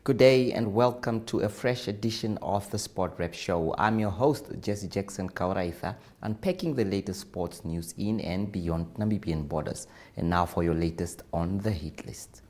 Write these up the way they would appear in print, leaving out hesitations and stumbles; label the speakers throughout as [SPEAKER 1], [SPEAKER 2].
[SPEAKER 1] Good day and welcome to a fresh edition of the Sport Rep Show. I'm your host, Jesse Jackson Kauraitha, unpacking the latest sports news in and beyond Namibian borders. And now for your latest on the hit list.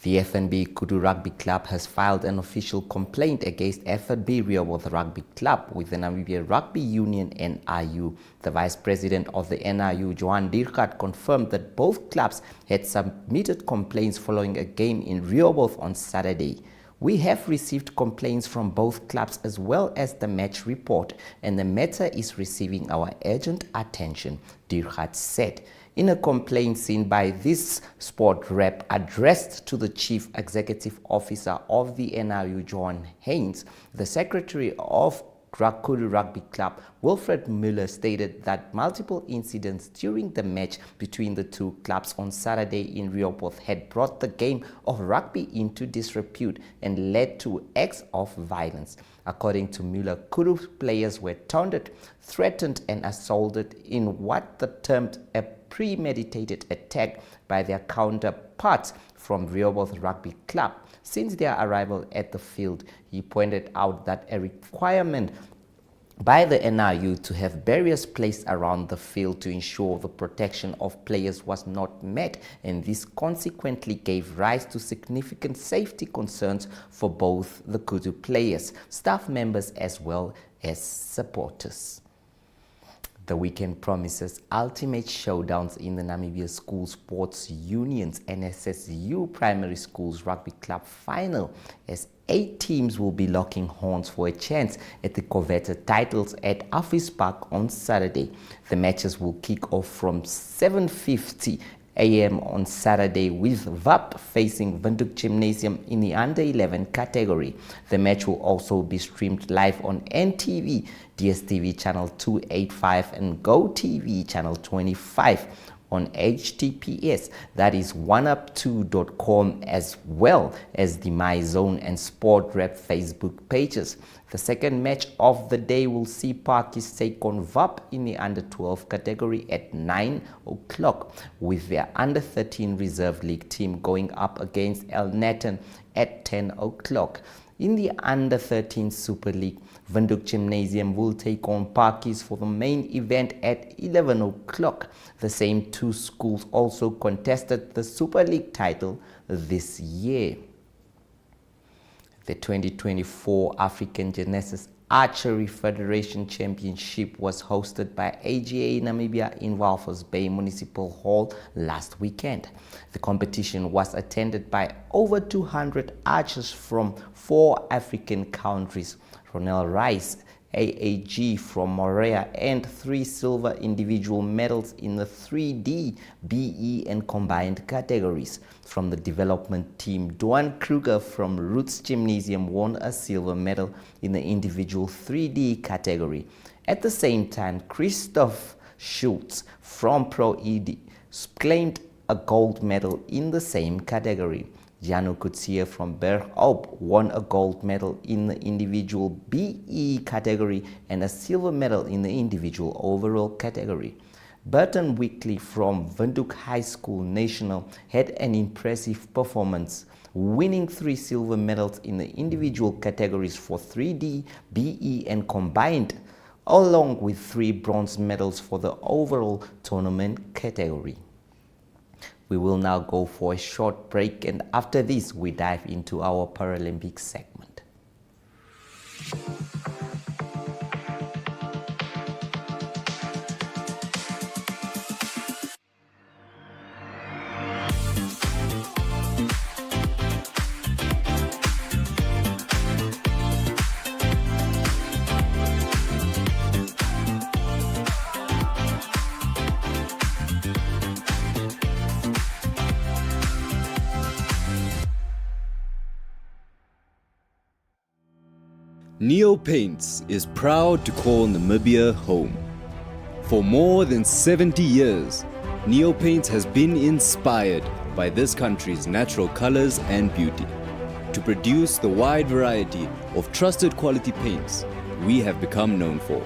[SPEAKER 1] The FNB Kudu Rugby Club has filed an official complaint against FNB Rehoboth Rugby Club with the Namibia Rugby Union NRU. The Vice President of the NRU, Johan Diergaard, confirmed that both clubs had submitted complaints following a game in Rehoboth on Saturday. We have received complaints from both clubs as well as the match report, and the matter is receiving our urgent attention, Diergaard said. In a complaint seen by this sport rep addressed to the Chief Executive Officer of the NRU, John Haynes, the Secretary of Kudu Rugby Club, Wilfred Muller, stated that multiple incidents during the match between the two clubs on Saturday in Rehoboth had brought the game of rugby into disrepute and led to acts of violence. According to Muller, Kudu players were taunted, threatened and assaulted in what they termed a premeditated attack by their counterparts from Rehoboth Rugby Club. Since their arrival at the field, he pointed out that a requirement by the NRU to have barriers placed around the field to ensure the protection of players was not met, and this consequently gave rise to significant safety concerns for both the Kudu players, staff members as well as supporters. The weekend promises ultimate showdowns in the Namibia School Sports Union's NSSU Primary Schools Rugby Club final, as 8 teams will be locking horns for a chance at the coveted titles at Office Park on Saturday. The matches will kick off from 7:50 a.m. on Saturday, with VAP facing Windhoek Gymnasium in the under-11 category. The match will also be streamed live on NTV, DSTV channel 285 and GoTV channel 25 on HTTPS, that is oneup2.com, as well as the MyZone and Sport Rep Facebook pages. The second match of the day will see Parkies take on VAP in the under-12 category at 9 o'clock, with their under-13 Reserve League team going up against El Nathan at 10 o'clock. In the under-13 Super League, Windhoek Gymnasium will take on Parkies for the main event at 11 o'clock. The same two schools also contested the Super League title this year. The 2024 African Genesis Archery Federation Championship was hosted by AGA Namibia in Walvis Bay Municipal Hall last weekend. The competition was attended by over 200 archers from 4 African countries. Ronel Rice, AAG from Morea, and 3 silver individual medals in the 3D, BE and combined categories. From the development team, Duan Kruger from Roots Gymnasium won a silver medal in the individual 3D category. At the same time, Christoph Schultz from Pro ED claimed a gold medal in the same category. Janu Kutsia from Berghoop won a gold medal in the individual BE category and a silver medal in the individual overall category. Burton Weekly from Windhoek High School National had an impressive performance, winning 3 silver medals in the individual categories for 3D, BE and combined, along with 3 bronze medals for the overall tournament category. We will now go for a short break, and after this we dive into our Paralympics segment.
[SPEAKER 2] Neo Paints is proud to call Namibia home. For more than 70 years, Neo Paints has been inspired by this country's natural colors and beauty. To produce the wide variety of trusted quality paints we have become known for.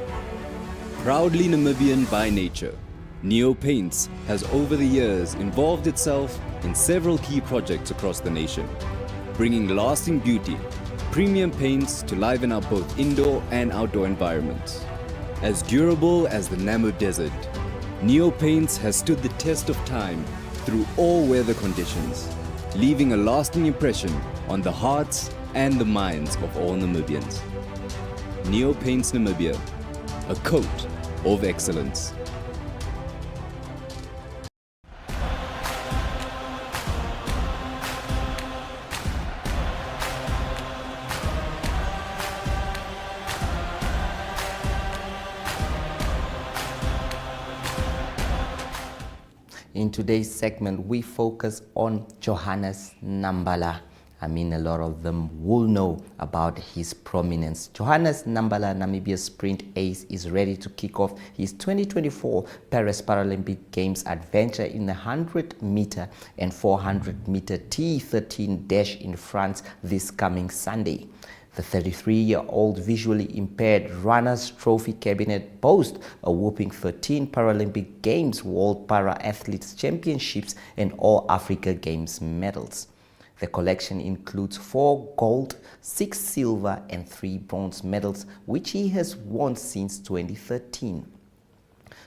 [SPEAKER 2] Proudly Namibian by nature, Neo Paints has over the years involved itself in several key projects across the nation, bringing lasting beauty, premium paints to liven up both indoor and outdoor environments. As durable as the Namib Desert, Neo Paints has stood the test of time through all weather conditions, leaving a lasting impression on the hearts and the minds of all Namibians. Neo Paints Namibia, a coat of excellence.
[SPEAKER 1] In today's segment, we focus on Johannes Nambala. I mean, a lot of them will know about his prominence. Johannes Nambala, Namibia's sprint ace, is ready to kick off his 2024 Paris Paralympic Games adventure in the 100-meter and 400-meter T13 dash in France this coming Sunday. The 33-year-old visually impaired runner's trophy cabinet boasts a whopping 13 Paralympic Games, World Para-Athletes Championships and All Africa Games medals. The collection includes 4 gold, 6 silver and 3 bronze medals, which he has won since 2013.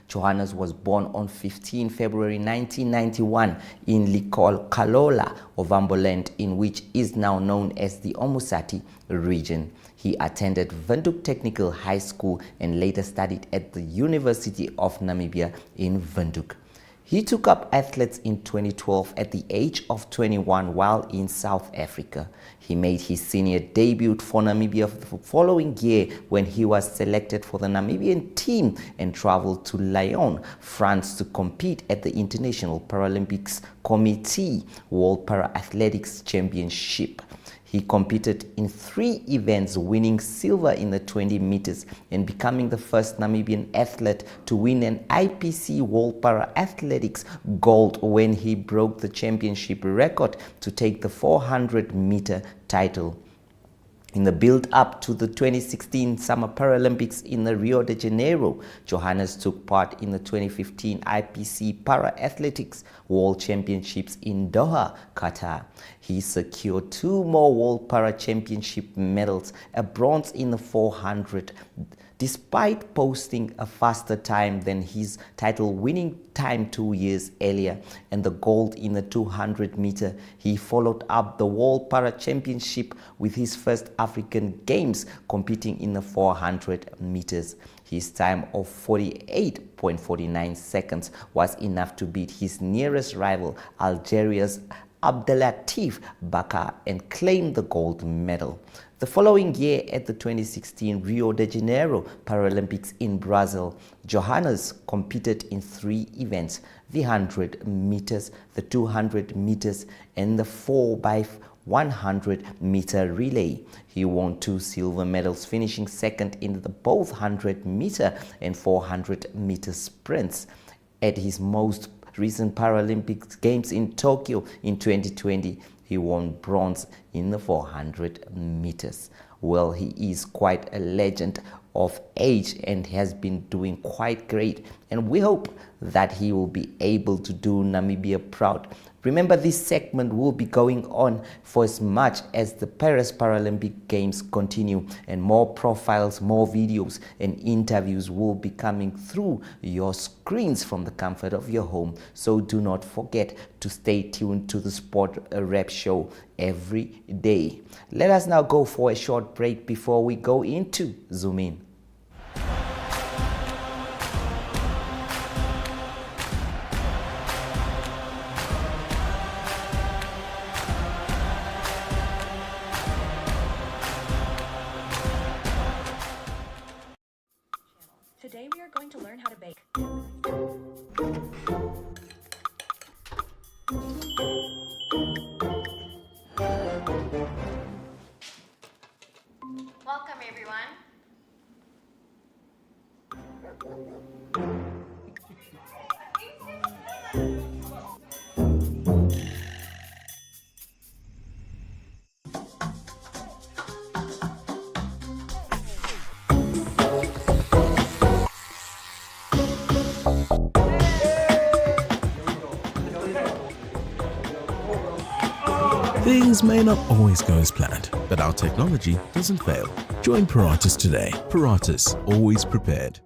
[SPEAKER 1] Johannes was born on 15 February 1991 in Likolola, Ovamboland, in which is now known as the Omusati region. He attended Windhoek Technical High School and later studied at the University of Namibia in Windhoek. He took up athletics in 2012 at the age of 21 while in South Africa. He made his senior debut for Namibia the following year when he was selected for the Namibian team and traveled to Lyon, France to compete at the International Paralympics Committee World Para-Athletics Championship. He competed in 3 events, winning silver in the 20 meters and becoming the first Namibian athlete to win an IPC World Para-Athletics gold when he broke the championship record to take the 400-meter title. In the build-up to the 2016 Summer Paralympics in Rio de Janeiro, Johannes took part in the 2015 IPC Para-Athletics World Championships in Doha, Qatar. He secured 2 more World Para-Championship medals, a bronze in the 400, despite posting a faster time than his title-winning time 2 years earlier, and the gold in the 200-meter. He followed up the World Para-Championship with his first African Games, competing in the 400 meters. His time of 48.49 seconds was enough to beat his nearest rival, Algeria's Abdelatif Bakar, and claim the gold medal. The following year at the 2016 Rio de Janeiro Paralympics in Brazil, Johannes competed in 3 events: the 100 meters, the 200 meters, and the 4x100-meter relay. He won 2 silver medals, finishing second in the both 100-meter and 400-meter sprints. At his most recent Paralympic Games in Tokyo in 2020, he won bronze in the 400 meters. Well, he is quite a legend of age and has been doing quite great, and we hope that he will be able to do Namibia proud Remember, this segment will be going on for as much as the Paris Paralympic Games continue, and more profiles, more videos and interviews will be coming through your screens from the comfort of your home. So do not forget to stay tuned to the Sport Rep Show every day. Let us now go for a short break before we go into Zoom In.
[SPEAKER 3] Today we are going to learn how to bake.
[SPEAKER 4] Welcome everyone.
[SPEAKER 5] Things may not always go as planned, but our technology doesn't fail. Join Paratus today. Paratus, always prepared.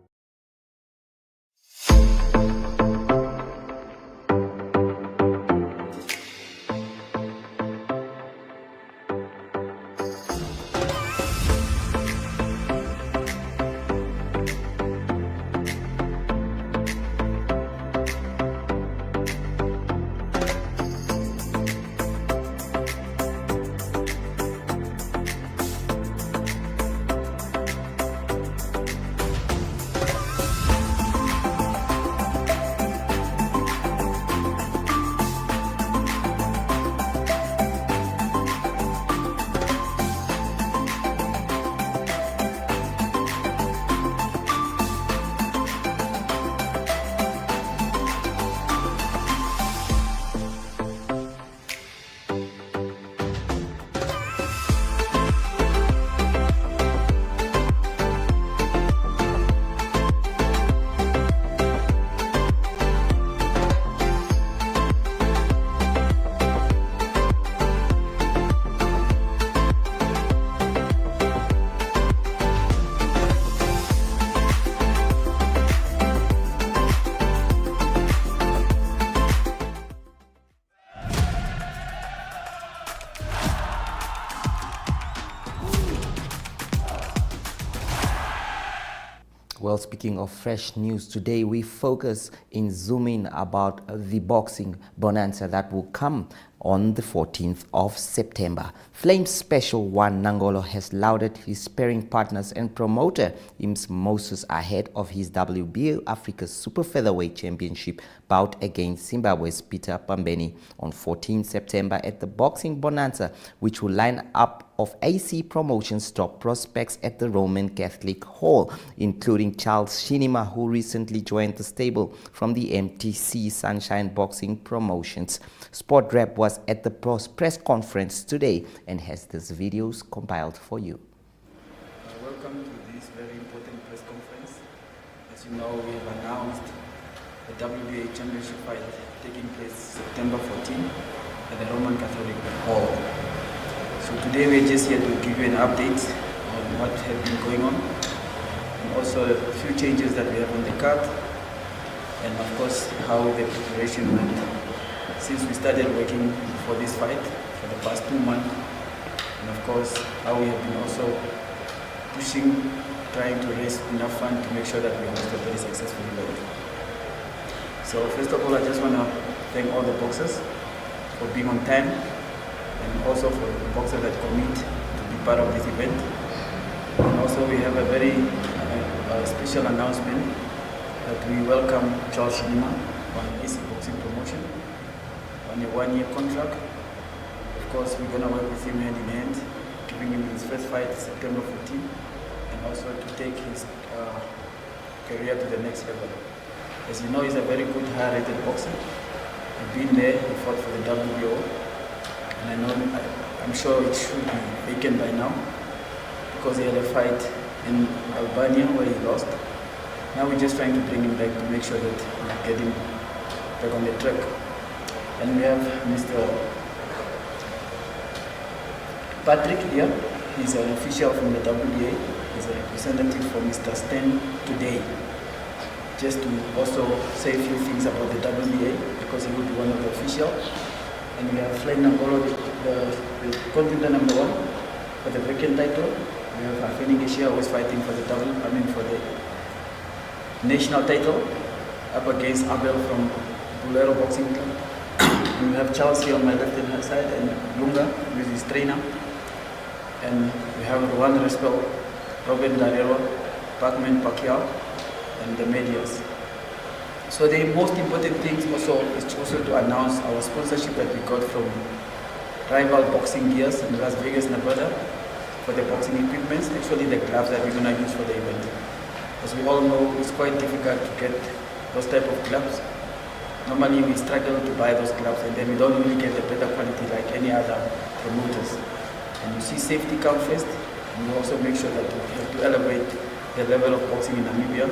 [SPEAKER 1] Well, speaking of fresh news, today we focus in Zoom In about the boxing bonanza that will come on the 14th of September. Flames Special One Nangolo has lauded his sparring partners and promoter Ims Moses ahead of his WBO Africa Super Featherweight Championship bout against Zimbabwe's Peter Pambeni on 14 September at the Boxing Bonanza, which will line up of AC Promotions top prospects at the Roman Catholic Hall, including Charles Shinima, who recently joined the stable from the MTC Sunshine Boxing Promotions. Sport Rep was at the press conference today and has these videos compiled for you.
[SPEAKER 6] Welcome to this very important press conference. As you know, we have announced the WBA Championship fight taking place September 14 at the Roman Catholic Hall. So today we're just here to give you an update on what has been going on, and also a few changes that we have on the card, and of course how the preparation went since we started working for this fight for the past 2 months, and of course how we have been also pushing, trying to raise enough funds to make sure that we host a very successful event. So first of all, I just want to thank all the boxers for being on time, and also for the boxers that commit to be part of this event. And also we have a very special announcement that we welcome Charles Shinima on AC Boxing Promotion on a 1-year contract. Of course, we're going to work with him hand in hand, giving him his first fight September 14, and also to take his career to the next level. As you know, he's a very good high-rated boxer. He's been there, he fought for the WBO, and I'm sure it should be vacant by now because he had a fight in Albania where he lost. Now we're just trying to bring him back to make sure that we get him back on the track. And we have Mr. Patrick here. He's an official from the WBA. He's a representative for Mr. September.The, just to also say a few things about the WBA, because he will be one of the officials. And we have Flame Nangolo, the contender number 1 for the vacant title. We have Afeni Geshia, who is fighting for the national title, up against Abel from Bulero Boxing Club. And we have Charles here on my left hand side, and Lunga, who is his trainer. And we have Ruan Respel, Robin Darero, Pacman Pacquiao, and the medias. So the most important thing also is to announce our sponsorship that we got from Rival Boxing Gears in Las Vegas, Nevada, for the boxing equipment, actually the gloves that we're going to use for the event. As we all know, it's quite difficult to get those type of gloves. Normally we struggle to buy those gloves, and then we don't really get the better quality like any other promoters. And you see safety come first, and we also make sure that we have to elevate the level of boxing in Namibia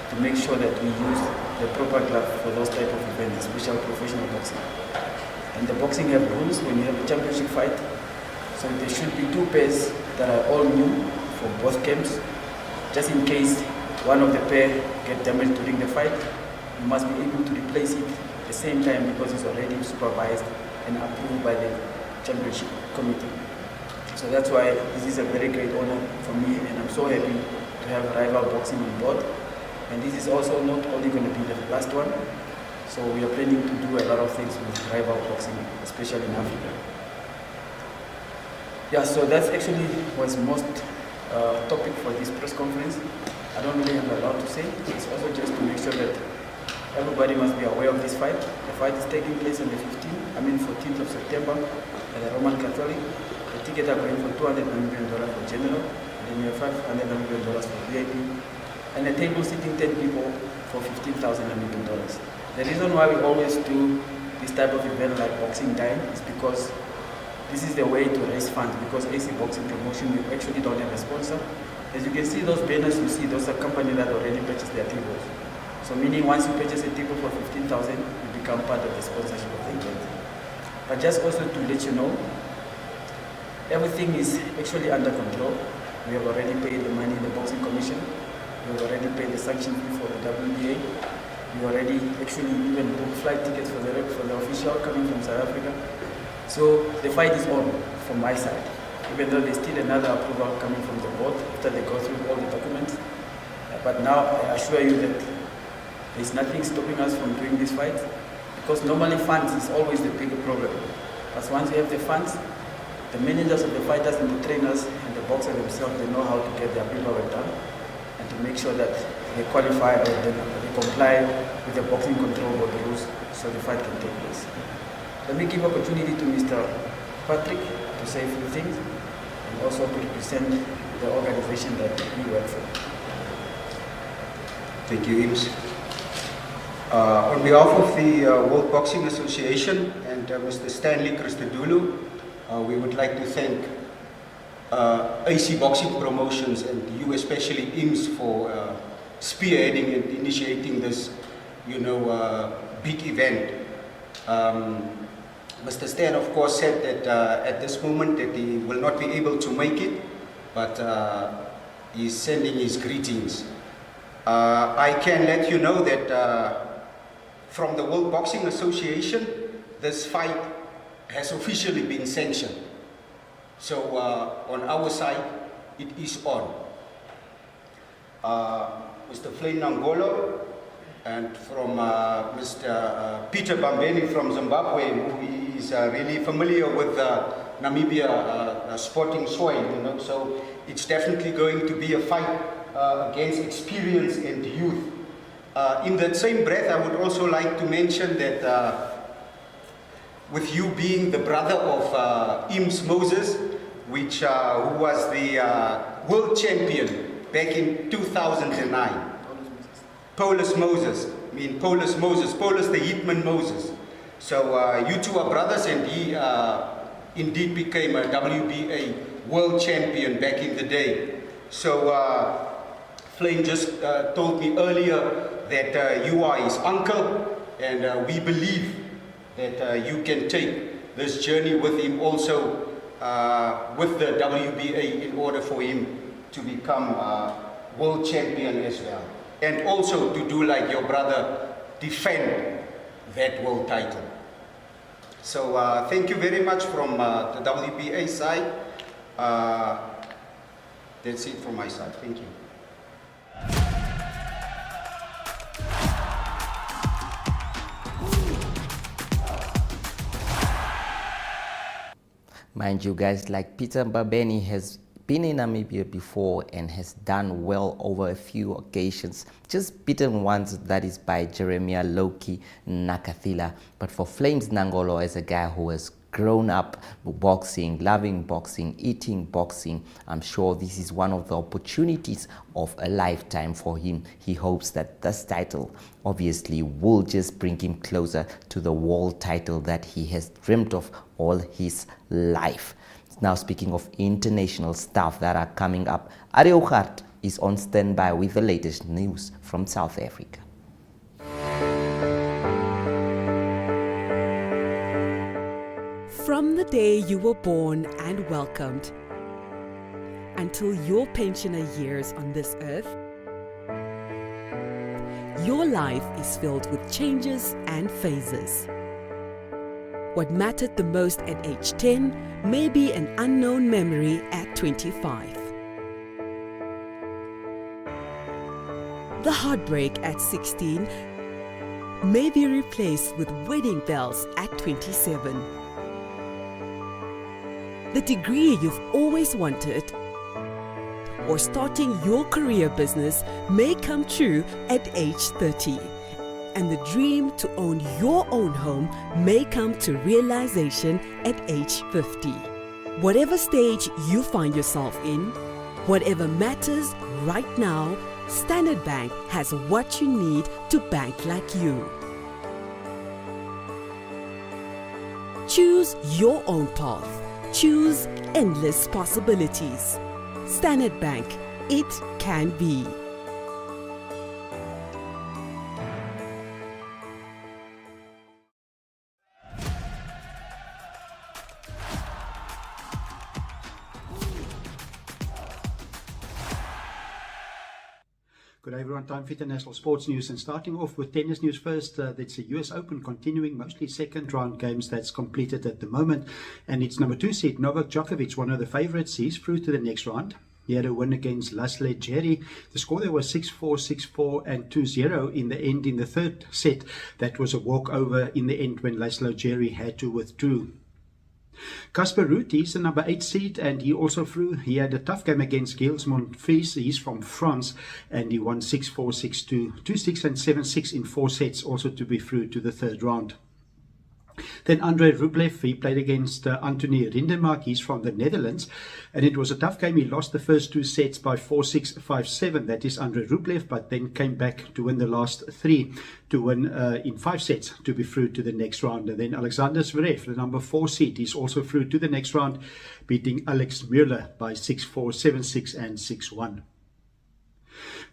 [SPEAKER 6] to make sure that we use the proper glove for those type of events, especially professional boxing. And the boxing have rules when you have a championship fight. So there should be 2 pairs that are all new for both camps. Just in case one of the pair get damaged during the fight, you must be able to replace it at the same time, because it's already supervised and approved by the championship committee. So that's why this is a very great honor for me, and I'm so happy to have Rival Boxing on board. And this is also not only going to be the last one. So we are planning to do a lot of things with Rival Boxing, especially in Africa. Yeah, so that's actually was most topic for this press conference. I don't really have a lot to say. It's also just to make sure that everybody must be aware of this fight. The fight is taking place on the 14th of September at the Roman Catholic. The tickets are going for $200 million for general, and then you have $500 million for VIP, and a table sitting 10 people for $15,000 million. The reason why we always do this type of event like Boxing Dine is because this is the way to raise funds, because AC Boxing Promotion, we actually don't have a sponsor. As you can see, those banners you see, those are companies that already purchased their tables. So meaning once you purchase a table for $15,000, you become part of the sponsorship of the event. But just also to let you know, everything is actually under control. We have already paid the money in the Boxing Commission. We have already paid the sanction fee for the WBA. We already actually even booked flight tickets for the official coming from South Africa. So the fight is on from my side, even though there's still another approval coming from the board after they go through all the documents. But now I assure you that there's nothing stopping us from doing this fight, because normally funds is always the bigger problem. But once you have the funds, the managers of the fighters and the trainers and the boxers themselves, they know how to get their paperwork done and to make sure that they qualify or they comply with the boxing control board rules so the fight can take place. Let me give opportunity to Mr. Patrick to say a few things and also to represent the organization that we work for.
[SPEAKER 4] Thank you, Ims. On behalf of the World Boxing Association and Mr. Stanley Christodoulou, we would like to thank AC Boxing Promotions and you, especially IMS, for spearheading and initiating this, big event. Mr. Stan, of course, said that at this moment that he will not be able to make it, but he's sending his greetings. I can let you know that from the World Boxing Association, this fight has officially been sanctioned. So on our side, it is on. Mr. Flame Nangolo and from Mr. Peter Bambeni from Zimbabwe, who is really familiar with Namibia sporting soil, so it's definitely going to be a fight against experience and youth. In that same breath, I would also like to mention that with you being the brother of Ims Moses, who was the world champion back in 2009. Paulus Moses the Hitman Moses. So you two are brothers, and he indeed became a WBA world champion back in the day. So Flame just told me earlier that you are his uncle, and we believe that you can take this journey with him also with the WBA in order for him to become world champion as well. And also to do like your brother, defend that world title. So thank you very much from the WBA side. That's it from my side. Thank you.
[SPEAKER 1] Mind you guys, like Peter Mbabeni has been in Namibia before and has done well over a few occasions, just beaten once, that is by Jeremiah Loki Nakathila. But for Flames Nangolo, as a guy who has grown up boxing, loving boxing, eating boxing, I'm sure this is one of the opportunities of a lifetime for him. He hopes that this title obviously will just bring him closer to the world title that he has dreamt of all his life. Now, speaking of international stuff that are coming up, Ario Hart is on standby with the latest news from South Africa.
[SPEAKER 7] From the day you were born and welcomed until your pensioner years on this earth, your life is filled with changes and phases. What mattered the most at age 10 may be an unknown memory at 25. The heartbreak at 16 may be replaced with wedding bells at 27. The degree you've always wanted or starting your career business may come true at age 30. And the dream to own your own home may come to realization at age 50. Whatever stage you find yourself in, whatever matters right now, Standard Bank has what you need to bank like you. Choose your own path. Choose endless possibilities. Standard Bank, it can be.
[SPEAKER 8] Good day everyone, time for international sports news, and starting off with tennis news first. That's the US Open continuing, mostly second round games that's completed at the moment, and it's number 2 seed Novak Djokovic, one of the favorites. He's through to the next round. He had a win against Laslo Djere. The score there was 6-4, 6-4 and 2-0 in the end in the third set. That was a walkover in the end when Laslo Djere had to withdraw. Casper Ruud, he's the number 8 seed and he also threw. He had a tough game against Gilles Monfils. He's from France and he won 6-4, 6-2, 2-6 and 7-6 in 4 sets, also to be through to the third round. Then Andrei Rublev, he played against Anthony Rindermark. He's from the Netherlands, and it was a tough game. He lost the first 2 sets by 4-6, 5-7. That is Andrei Rublev, but then came back to win the last 3 to win in 5 sets to be through to the next round. And then Alexander Zverev, the number 4 seed, is also through to the next round, beating Alex Müller by 6-4, 7-6 and 6-1.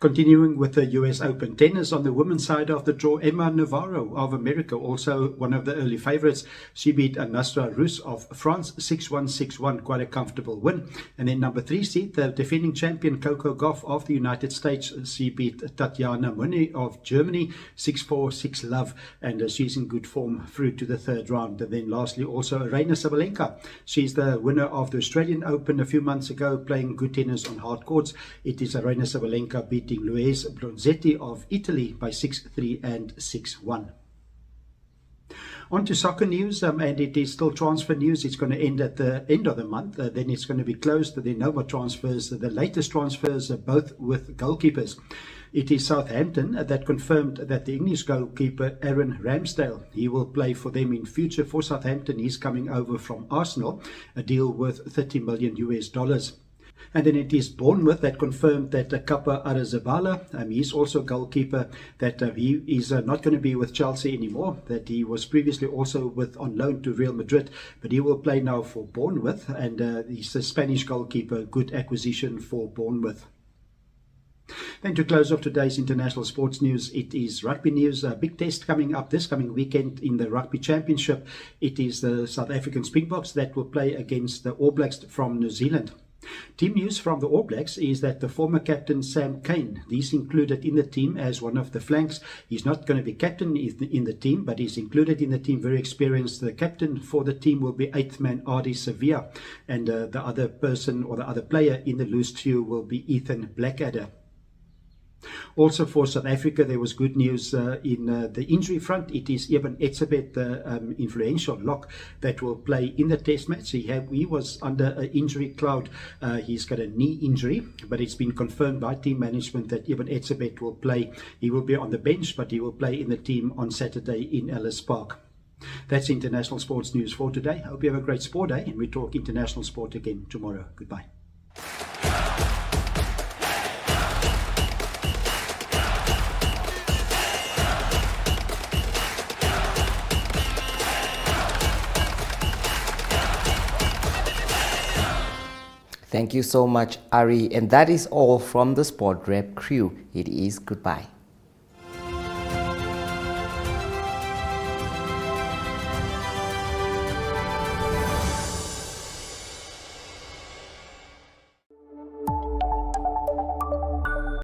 [SPEAKER 8] Continuing with the US Open tennis, on the women's side of the draw, Emma Navarro of America, also one of the early favorites. She beat Anastra Rus of France 6-1, 6-1, quite a comfortable win. And then number 3 seed, the defending champion Coco Gauff of the United States, she beat Tatiana Muni of Germany 6-4, 6-love, and she's in good form through to the third round. And then lastly also Aryna Sabalenka. She's the winner of the Australian Open a few months ago, playing good tennis on hard courts. It is Aryna Sabalenka beating Louise Bronzetti of Italy by 6-3 and 6-1. On to soccer news, and it is still transfer news. It's going to end at the end of the month. Then it's going to be closed. There are no more transfers. The latest transfers are both with goalkeepers. It is Southampton that confirmed that the English goalkeeper Aaron Ramsdale, he will play for them in future for Southampton. He's coming over from Arsenal, a deal worth $30 million. And then it is Bournemouth that confirmed that Kappa Arrizabala, he's also a goalkeeper, that he is not going to be with Chelsea anymore, that he was previously also on loan to Real Madrid, but he will play now for Bournemouth, and he's a Spanish goalkeeper, good acquisition for Bournemouth. Then to close off today's international sports news, it is rugby news. A big test coming up this coming weekend in the Rugby Championship. It is the South African Springboks that will play against the All Blacks from New Zealand. Team news from the All Blacks is that the former captain Sam Cane, he's included in the team as one of the flanks. He's not going to be captain in the team, but he's included in the team, very experienced. The captain for the team will be 8th man Ardie Sevilla, and the other person or the other player in the loose two will be Ethan Blackadder. Also for South Africa, there was good news in the injury front. It is Eben Etzebeth, the influential lock, that will play in the test match. He was under an injury cloud. He's got a knee injury, but it's been confirmed by team management that Eben Etzebeth will play. He will be on the bench, but he will play in the team on Saturday in Ellis Park. That's international sports news for today. I hope you have a great sport day, and we talk international sport again tomorrow. Goodbye.
[SPEAKER 1] Thank you so much, Ari. And that is all from the Sport Rep crew. It is goodbye.